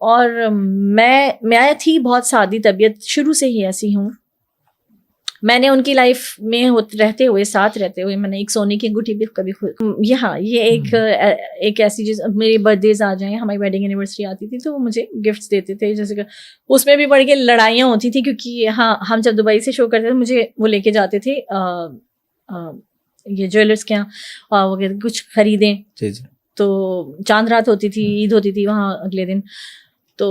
اور میں تھی بہت سادی طبیعت، شروع سے ہی ایسی ہوں. میں نے ان کی لائف میں رہتے ہوئے، ساتھ رہتے ہوئے، میں نے ایک سونے کی انگوٹھی بھی کبھی یہاں یہ ایک ایسی چیز، میری برتھ ڈیز آ جائیں، ہماری ویڈنگ اینیورسری آتی تھی تو وہ مجھے گفٹس دیتے تھے، جیسے کہ اس میں بھی بڑھ کے لڑائیاں ہوتی تھی، کیونکہ ہاں ہم جب دبئی سے شو کرتے تھے مجھے وہ لے کے جاتے تھے یہ جویلرس کے یہاں، وہ کچھ خریدیں، تو چاند رات ہوتی تھی، عید ہوتی تھی وہاں اگلے دن، تو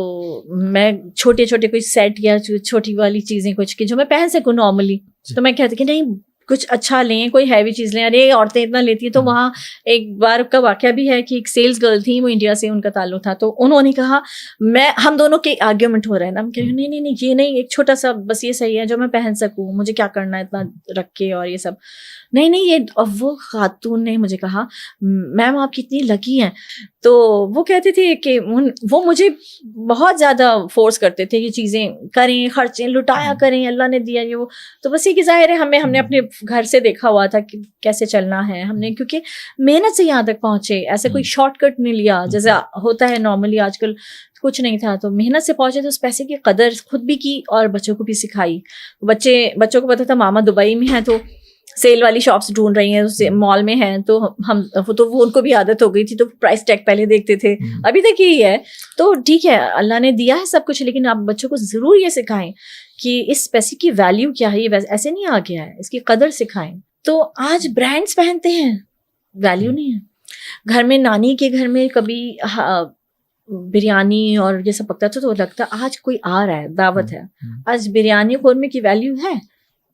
میں چھوٹے چھوٹے کوئی سیٹ یا چھوٹی والی چیزیں کچھ کی جو میں پہن سکوں نارملی، تو میں کہتی کہ نہیں کچھ اچھا لیں، کوئی ہیوی چیز لیں، ارے عورتیں اتنا لیتی ہیں. تو وہاں ایک بار کا واقعہ بھی ہے کہ ایک سیلس گرل تھی، وہ انڈیا سے ان کا تعلق تھا، تو انہوں نے کہا، ہم دونوں کے آرگیومنٹ ہو رہے ہیں نا، ہم کہہ رہے ہیں نہیں یہ نہیں، ایک چھوٹا سا بس یہ صحیح ہے جو میں پہن سکوں، مجھے کیا کرنا ہے اتنا رکھ کے اور یہ سب، نہیں یہ. اور وہ خاتون نے مجھے کہا میم آپ کتنی لکی ہیں. تو وہ کہتے تھے کہ وہ مجھے بہت زیادہ فورس کرتے تھے یہ چیزیں کریں، خرچیں لٹایا کریں، اللہ نے دیا یہ وہ. تو بس یہ کہ ظاہر ہے ہم نے اپنے گھر سے دیکھا ہوا تھا کہ کیسے چلنا ہے، ہم نے کیونکہ محنت سے یہاں تک پہنچے، ایسے کوئی شارٹ کٹ نہیں لیا جیسے ہوتا ہے نارملی آج کل، کچھ نہیں تھا، تو محنت سے پہنچے، تو اس پیسے کی قدر خود بھی کی اور بچوں کو بھی سکھائی. بچوں کو پتا تھا ماما دبئی میں ہے تو سیل والی شاپس ڈھونڈ رہی ہیں، مال میں ہیں، تو وہ ان کو بھی عادت ہو گئی تھی، تو پرائس ٹیگ پہلے دیکھتے تھے، ابھی تک یہی ہے. تو ٹھیک ہے اللہ نے دیا ہے سب کچھ، لیکن آپ بچوں کو ضرور یہ سکھائیں کہ اس پیسے کی ویلیو کیا ہے، یہ ایسے نہیں آ گیا ہے، اس کی قدر سکھائیں. تو آج برانڈس پہنتے ہیں، ویلیو نہیں ہے. گھر میں نانی کے گھر میں کبھی بریانی اور یہ سب پکتا تھا تو لگتا آج کوئی آ رہا ہے، دعوت ہے. آج بریانی قورمے کی ویلیو ہے،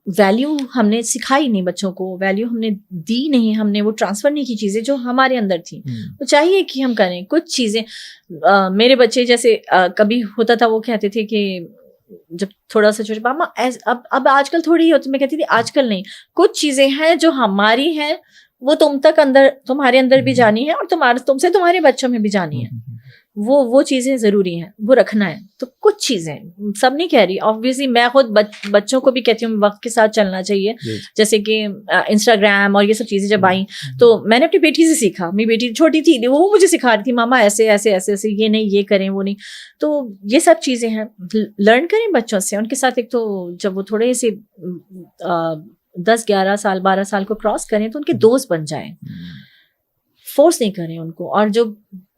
ویلیو ہم نے سکھائی نہیں بچوں کو، ویلیو ہم نے دی نہیں، ہم نے وہ ٹرانسفر نہیں کی چیزیں جو ہمارے اندر تھیں. تو چاہیے کہ ہم کریں کچھ چیزیں. میرے بچے جیسے کبھی ہوتا تھا، وہ کہتے تھے کہ جب تھوڑا سا چھوٹے، ماما اب آج کل تھوڑی ہی ہوتی، میں کہتی تھی آج کل نہیں، کچھ چیزیں ہیں جو ہماری ہیں وہ تمہارے اندر بھی جانی ہے اور تم سے تمہارے بچوں میں بھی جانی ہے. وہ چیزیں ضروری ہیں، وہ رکھنا ہے. تو کچھ چیزیں سب نہیں کہہ رہی، آبویسلی میں خود بچوں کو بھی کہتی ہوں وقت کے ساتھ چلنا چاہیے. جیسے کہ انسٹاگرام اور یہ سب چیزیں جب آئیں تو میں نے اپنی بیٹی سے سیکھا. میری بیٹی چھوٹی تھی، وہ مجھے سکھا رہی تھی ماما ایسے ایسے ایسے ایسے، یہ نہیں یہ کریں وہ نہیں. تو یہ سب چیزیں ہیں، لرن کریں بچوں سے. ان کے ساتھ ایک تو جب وہ تھوڑے سے 10 11 سال 12 سال کو کراس کریں تو ان کے دوست بن جائیں، فورس نہیں کریں ان کو. اور جو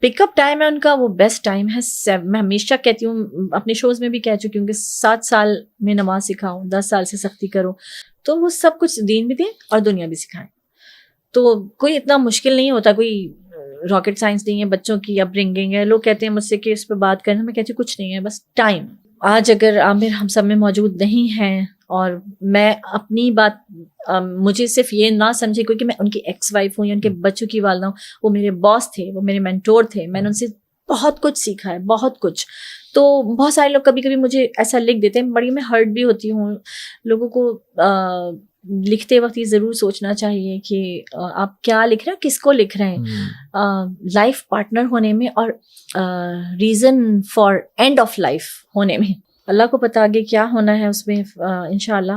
پک اپ ٹائم ہے ان کا، وہ بیسٹ ٹائم ہے. میں ہمیشہ کہتی ہوں، اپنے شوز میں بھی کہہ چکی ہوں کہ 7 سال میں نماز سکھاؤ، 10 سال سے سختی کرو، تو وہ سب کچھ دین بھی دیں اور دنیا بھی سکھائیں. تو کوئی اتنا مشکل نہیں ہوتا، کوئی راکٹ سائنس نہیں ہے بچوں کی اپ برنگنگ ہے. لوگ کہتے ہیں مجھ سے کہ اس پہ بات کرنا، میں کہتی ہوں کچھ نہیں ہے، بس ٹائم. آج اگر عامر ہم سب میں موجود نہیں ہیں، اور میں اپنی بات مجھے صرف یہ نہ سمجھے کیونکہ میں ان کی ایکس وائف ہوں یا ان کے بچوں کی والدہ ہوں، وہ میرے باس تھے، وہ میرے مینٹور تھے، میں نے ان سے بہت کچھ سیکھا ہے، بہت کچھ. تو بہت سارے لوگ کبھی کبھی مجھے ایسا لکھ دیتے ہیں، بڑی میں ہرٹ بھی ہوتی ہوں. لوگوں کو لکھتے وقت یہ ضرور سوچنا چاہیے کہ آپ کیا لکھ رہے ہیں، کس کو لکھ رہے ہیں. لائف پارٹنر ہونے میں اور reason for and of life ہونے میں، اللہ کو پتہ آگے کیا ہونا ہے اس میں انشاءاللہ.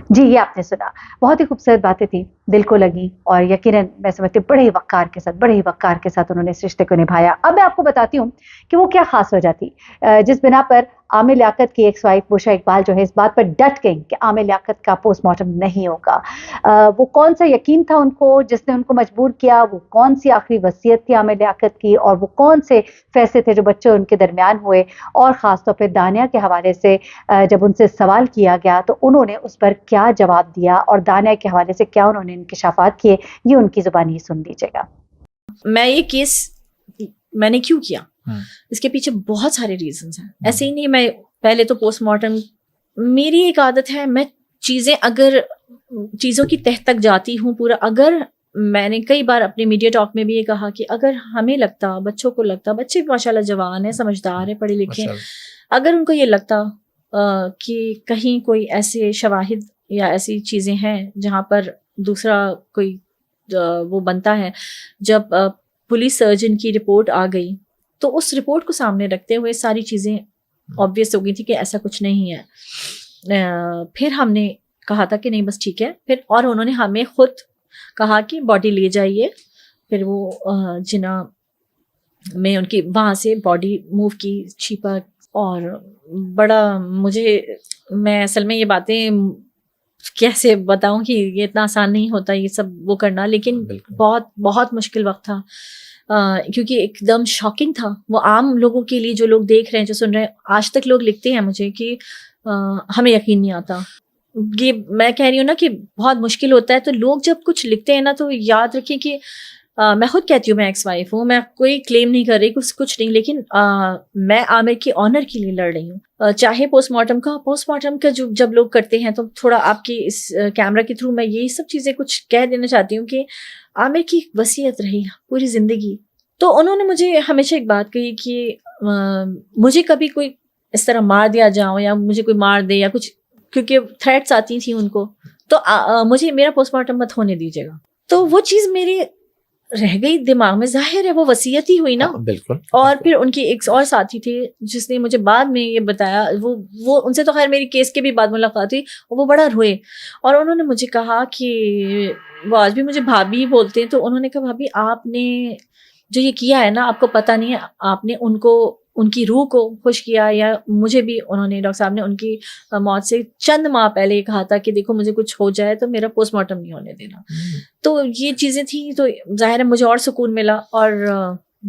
جی یہ آپ نے سنا، بہت ہی خوبصورت باتیں تھی، دل کو لگی، اور یقیناً میں سمجھتی ہوں بڑے ہی وقار کے ساتھ انہوں نے اس رشتے کو نبھایا. اب میں آپ کو بتاتی ہوں کہ وہ کیا خاص وجہ تھی جس بنا پر عامر لیاقت کی ایکس وائف بشریٰ اقبال جو ہے اس بات پر ڈٹ گئی کہ عامر لیاقت کا پوسٹ مارٹم نہیں ہوگا. وہ کون سا یقین تھا ان کو جس نے ان کو مجبور کیا، وہ کون سی آخری وصیت تھی عامر لیاقت کی، اور وہ کون سے فیصلے تھے جو بچے ان کے درمیان ہوئے، اور خاص طور پہ دانیہ کے حوالے سے جب ان سے سوال کیا گیا تو انہوں نے اس پر کیا جواب دیا، اور دانیہ کے حوالے سے کیا انہوں نے انکشافات کیے، یہ ان کی زبانی سن لیجیے گا. میں یہ کیس میں نے کیوں کیا، اس کے پیچھے بہت سارے ریزنز ہیں. ایسے ہی نہیں، میں پہلے تو پوسٹ مارٹم، میری ایک عادت ہے، میں چیزوں کی تہ تک جاتی ہوں پورا. اگر میں نے کئی بار اپنے میڈیا ٹاک میں بھی یہ کہا کہ اگر ہمیں لگتا، بچوں کو لگتا، بچے بھی ماشاء اللہ جوان ہیں، سمجھدار ہیں، پڑھے لکھے، اگر ان کو یہ لگتا کہ کہیں کوئی ایسے شواہد یا ایسی چیزیں ہیں جہاں پر دوسرا کوئی وہ بنتا ہے، جب پولیس سرجن کی رپورٹ آ گئی تو اس رپورٹ کو سامنے رکھتے ہوئے ساری چیزیں آبویس ہو گئی تھی کہ ایسا کچھ نہیں ہے. پھر ہم نے کہا تھا کہ نہیں بس ٹھیک ہے. پھر اور انہوں نے ہمیں خود کہا کہ باڈی لے جائیے. پھر وہ جنا میں ان کی وہاں سے باڈی موو کی چھپا, اور بڑا مجھے, میں اصل میں یہ باتیں کیسے بتاؤں کہ یہ اتنا آسان نہیں ہوتا یہ سب وہ کرنا, لیکن بہت بہت مشکل وقت تھا, کیونکہ ایک دم شاکنگ تھا وہ عام لوگوں کے لیے, جو لوگ دیکھ رہے ہیں, جو سن رہے ہیں. آج تک لوگ لکھتے ہیں مجھے کہ ہمیں یقین نہیں آتا. یہ میں کہہ رہی ہوں نا کہ بہت مشکل ہوتا ہے, تو لوگ جب کچھ لکھتے ہیں نا تو یاد رکھیں کہ میں خود کہتی ہوں میں ایکس وائف ہوں, میں کوئی کلیم نہیں کر رہی کچھ نہیں, لیکن میں عامر کی آنر کے لیے لڑ رہی ہوں. چاہے پوسٹ مارٹم کا جو جب لوگ کرتے ہیں, تو تھوڑا آپ کی اس کیمرہ کے تھرو میں یہی سب چیزیں کچھ کہہ دینا چاہتی ہوں کہ عامر کی وصیت رہی پوری زندگی. تو انہوں نے مجھے ہمیشہ ایک بات کہی کہ مجھے کبھی کوئی اس طرح مار دیا جاؤ یا مجھے کوئی مار دے یا کچھ, کیونکہ تھریٹس آتی تھیں ان کو, تو مجھے میرا پوسٹ مارٹم مت ہونے دیجیے گا. تو وہ چیز میری رہ گئی دماغ میں, ظاہر ہے وہ وصیت ہی ہوئی نا. بالکل. اور پھر ان کی ایک اور ساتھی تھے جس نے مجھے بعد میں یہ بتایا, وہ ان سے تو خیر میری کیس کے بھی بعد ملاقات ہوئی, وہ بڑا روئے, اور انہوں نے مجھے کہا کہ وہ آج بھی مجھے بھابھی بولتے ہیں, تو انہوں نے کہا بھابھی آپ نے جو یہ کیا ہے نا, آپ کو پتہ نہیں ہے, آپ نے ان کی روح کو خوش کیا. یا مجھے بھی انہوں نے, ڈاکٹر صاحب نے ان کی موت سے چند ماہ پہلے یہ کہا تھا کہ دیکھو مجھے کچھ ہو جائے تو میرا پوسٹ مارٹم نہیں ہونے دینا. تو یہ چیزیں تھیں, تو ظاہر ہے مجھے اور سکون ملا. اور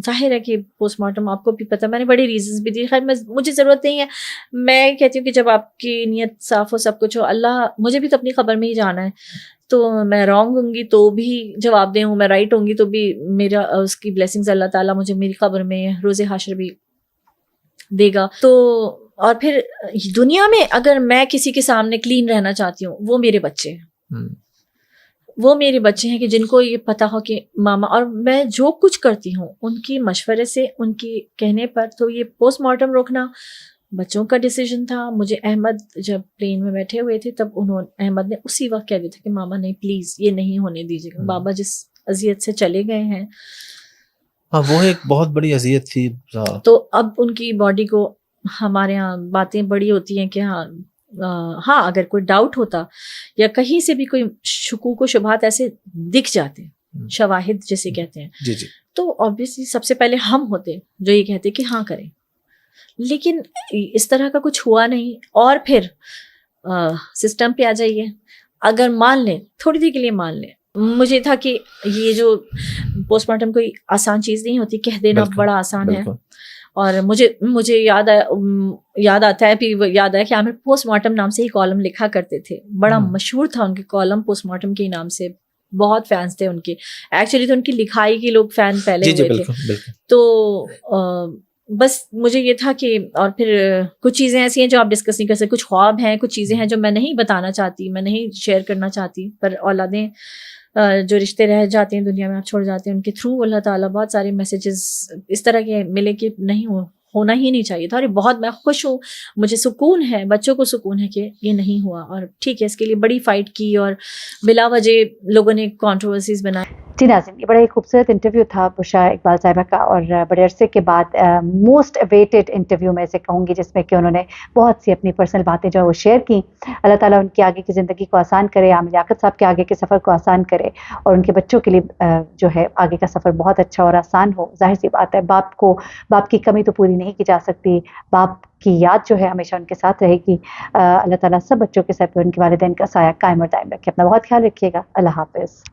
ظاہر ہے کہ پوسٹ مارٹم آپ کو بھی پتہ, میں نے بڑی ریزنس بھی دی, خیر مجھے ضرورت نہیں ہے. میں کہتی ہوں کہ جب آپ کی نیت صاف ہو, سب کچھ ہو, اللہ مجھے بھی تو اپنی خبر میں ہی جانا ہے, تو میں رانگ ہوں گی تو بھی جواب دے ہوں, میں رائٹ ہوں گی تو بھی میرا اس کی بلیسنگز اللہ تعالیٰ مجھے میری خبر میں روز حشر بھی دے گا. تو اور پھر دنیا میں اگر میں کسی کے سامنے کلین رہنا چاہتی ہوں, وہ میرے بچے ہیں. وہ میرے بچے ہیں کہ جن کو یہ پتا ہو کہ ماما, اور میں جو کچھ کرتی ہوں ان کی مشورے سے, ان کی کہنے پر. تو یہ پوسٹ مارٹم روکنا بچوں کا ڈیسیجن تھا. مجھے احمد جب پلین میں بیٹھے ہوئے تھے, تب احمد نے اسی وقت کہہ دیا تھا کہ ماما نہیں پلیز یہ نہیں ہونے دیجیے گا, بابا جس اذیت سے چلے گئے ہیں. ہاں وہ ایک بہت بڑی اذیت تھی. تو اب ان کی باڈی کو, ہمارے یہاں باتیں بڑی ہوتی ہیں کہ ہاں اگر کوئی ڈاؤٹ ہوتا یا کہیں سے بھی کوئی شکوک و شبہات ایسے دکھ جاتے, شواہد جسے کہتے ہیں, جی جی, تو obviously سب سے پہلے ہم ہوتے جو یہ کہتے کہ ہاں کریں. لیکن اس طرح کا کچھ ہوا نہیں. اور پھر سسٹم پہ آ جائیے, اگر مان لیں تھوڑی دیر کے لیے مان لیں, مجھے تھا کہ یہ جو پوسٹ مارٹم کوئی آسان چیز نہیں ہوتی, کہہ دینا بڑا آسان ہے. اور مجھے یاد آتا ہے, پھر یاد آیا کہ عامر پوسٹ مارٹم نام سے ہی کالم لکھا کرتے تھے, بڑا مشہور تھا ان کے کالم پوسٹ مارٹم کے نام سے, بہت فینس تھے ان کے. ایکچولی تو ان کی لکھائی کے لوگ فین پہلے ہوئے تھے. تو بس مجھے یہ تھا کہ, اور پھر کچھ چیزیں ایسی ہیں جو آپ ڈسکس نہیں کر سکتے, کچھ خواب ہیں, کچھ چیزیں ہیں جو میں نہیں بتانا چاہتی, میں نہیں شیئر کرنا چاہتی. پر اولادیں جو رشتے رہ جاتے ہیں دنیا میں, آپ چھوڑ جاتے ہیں, ان کے تھرو اللہ تعالیٰ بہت سارے میسیجز اس طرح کے ملے کہ نہیں ہونا ہی نہیں چاہیے تھا. اور بہت میں خوش ہوں, مجھے سکون ہے, بچوں کو سکون ہے کہ یہ نہیں ہوا. اور ٹھیک ہے, اس کے لیے بڑی فائٹ کی اور بلا وجہ لوگوں نے کنٹروورسیز بنائے. جی ناظرین, یہ بڑا ہی خوبصورت انٹرویو تھا بشرا اقبال صاحبہ کا, اور بڑے عرصے کے بعد موسٹ اویٹڈ انٹرویو میں سے کہوں گی, جس میں کہ انہوں نے بہت سی اپنی پرسنل باتیں جو ہے وہ شیئر کی. اللہ تعالیٰ ان کی آگے کی زندگی کو آسان کرے, عامر لیاقت صاحب کے آگے کے سفر کو آسان کرے, اور ان کے بچوں کے لیے جو ہے آگے کا سفر بہت اچھا اور آسان ہو. ظاہر سی بات ہے, باپ کی کمی تو پوری نہیں کی جا سکتی, باپ کی یاد جو ہے ہمیشہ ان کے ساتھ رہے گی. اللہ تعالیٰ سب بچوں کے سر پہ ان کے والدین کا سایہ قائم اور دائم رکھے. اپنا بہت خیال رکھیے گا. اللہ حافظ.